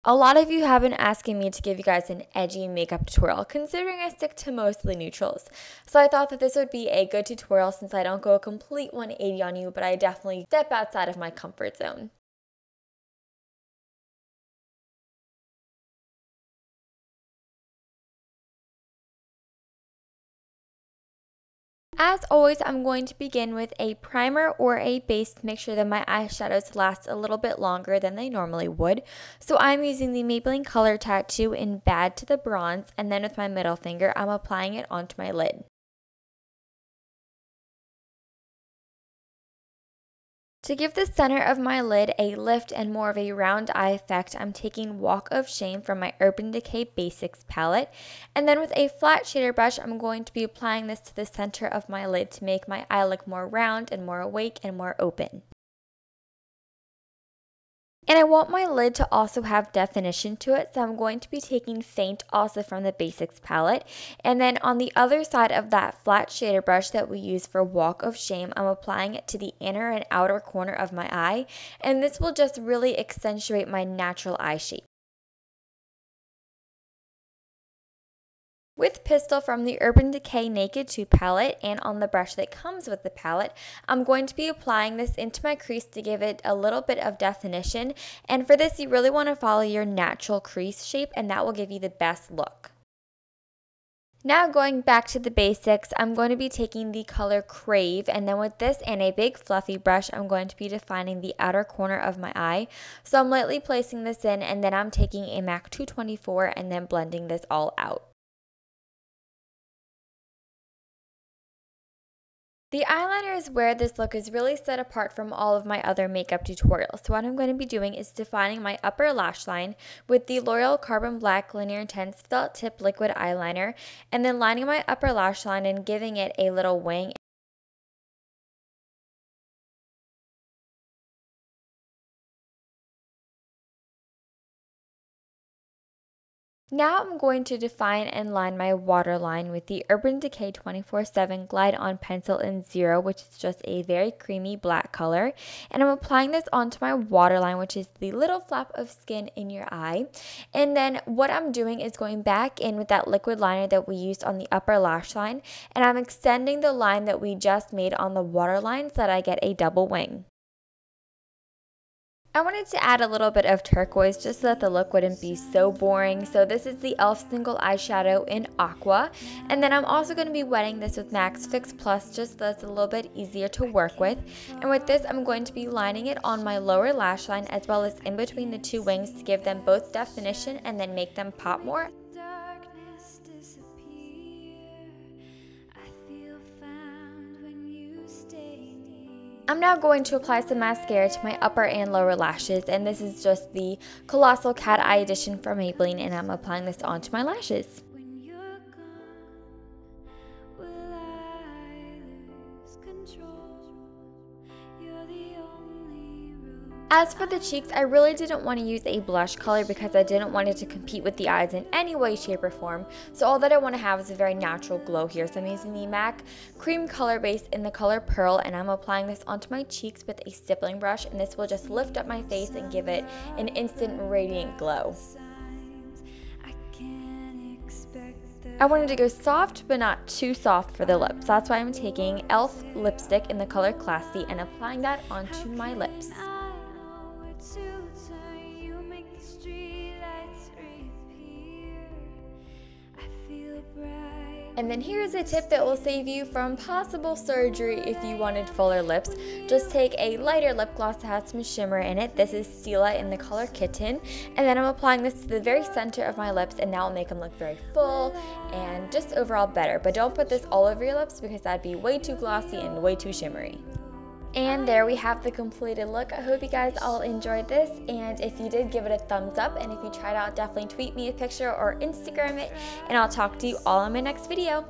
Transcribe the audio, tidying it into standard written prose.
A lot of you have been asking me to give you guys an edgy makeup tutorial, considering I stick to mostly neutrals. So I thought that this would be a good tutorial since I don't go a complete 180 on you, but I definitely step outside of my comfort zone. As always, I'm going to begin with a primer or a base to make sure that my eyeshadows last a little bit longer than they normally would. So I'm using the Maybelline Color Tattoo in Bad to the Bronze, and then with my middle finger, I'm applying it onto my lid. To give the center of my lid a lift and more of a round eye effect, I'm taking Walk of Shame from my Urban Decay Basics palette. And then with a flat shader brush, I'm going to be applying this to the center of my lid to make my eye look more round and more awake and more open. And I want my lid to also have definition to it, so I'm going to be taking Faint also from the Basics palette. And then on the other side of that flat shader brush that we use for Walk of Shame, I'm applying it to the inner and outer corner of my eye. And this will just really accentuate my natural eye shape. With Pistol from the Urban Decay Naked 2 palette and on the brush that comes with the palette, I'm going to be applying this into my crease to give it a little bit of definition. And for this, you really want to follow your natural crease shape, and that will give you the best look. Now going back to the basics, I'm going to be taking the color Crave, and then with this and a big fluffy brush, I'm going to be defining the outer corner of my eye. So I'm lightly placing this in, and then I'm taking a MAC 224 and then blending this all out. The eyeliner is where this look is really set apart from all of my other makeup tutorials. So what I'm going to be doing is defining my upper lash line with the L'Oreal Carbon Black Linear Intense Felt Tip Liquid Eyeliner, and then lining my upper lash line and giving it a little wing. Now I'm going to define and line my waterline with the Urban Decay 24/7 Glide On Pencil in 0, which is just a very creamy black color. And I'm applying this onto my waterline, which is the little flap of skin in your eye. And then what I'm doing is going back in with that liquid liner that we used on the upper lash line, and I'm extending the line that we just made on the waterline so that I get a double wing. I wanted to add a little bit of turquoise just so that the look wouldn't be so boring. So this is the e.l.f. Single Eyeshadow in Aqua. And then I'm also going to be wetting this with MAC's Fix Plus just so it's a little bit easier to work with. And with this, I'm going to be lining it on my lower lash line as well as in between the two wings to give them both definition and then make them pop more. I'm now going to apply some mascara to my upper and lower lashes, and this is just the Colossal Cat Eye Edition from Maybelline, and I'm applying this onto my lashes. As for the cheeks, I really didn't want to use a blush color because I didn't want it to compete with the eyes in any way, shape, or form. So all that I want to have is a very natural glow here. So I'm using the MAC Cream Color Base in the color Pearl, and I'm applying this onto my cheeks with a stippling brush, and this will just lift up my face and give it an instant radiant glow. I wanted to go soft, but not too soft for the lips. That's why I'm taking e.l.f. lipstick in the color Classy and applying that onto my lips. And then here's a tip that will save you from possible surgery if you wanted fuller lips. Just take a lighter lip gloss that has some shimmer in it. This is Stila in the color Kitten. And then I'm applying this to the very center of my lips, and that will make them look very full and just overall better. But don't put this all over your lips because that'd be way too glossy and way too shimmery. And there we have the completed look. I hope you guys all enjoyed this, and if you did, give it a thumbs up, and if you tried out, definitely tweet me a picture or Instagram it, and I'll talk to you all in my next video.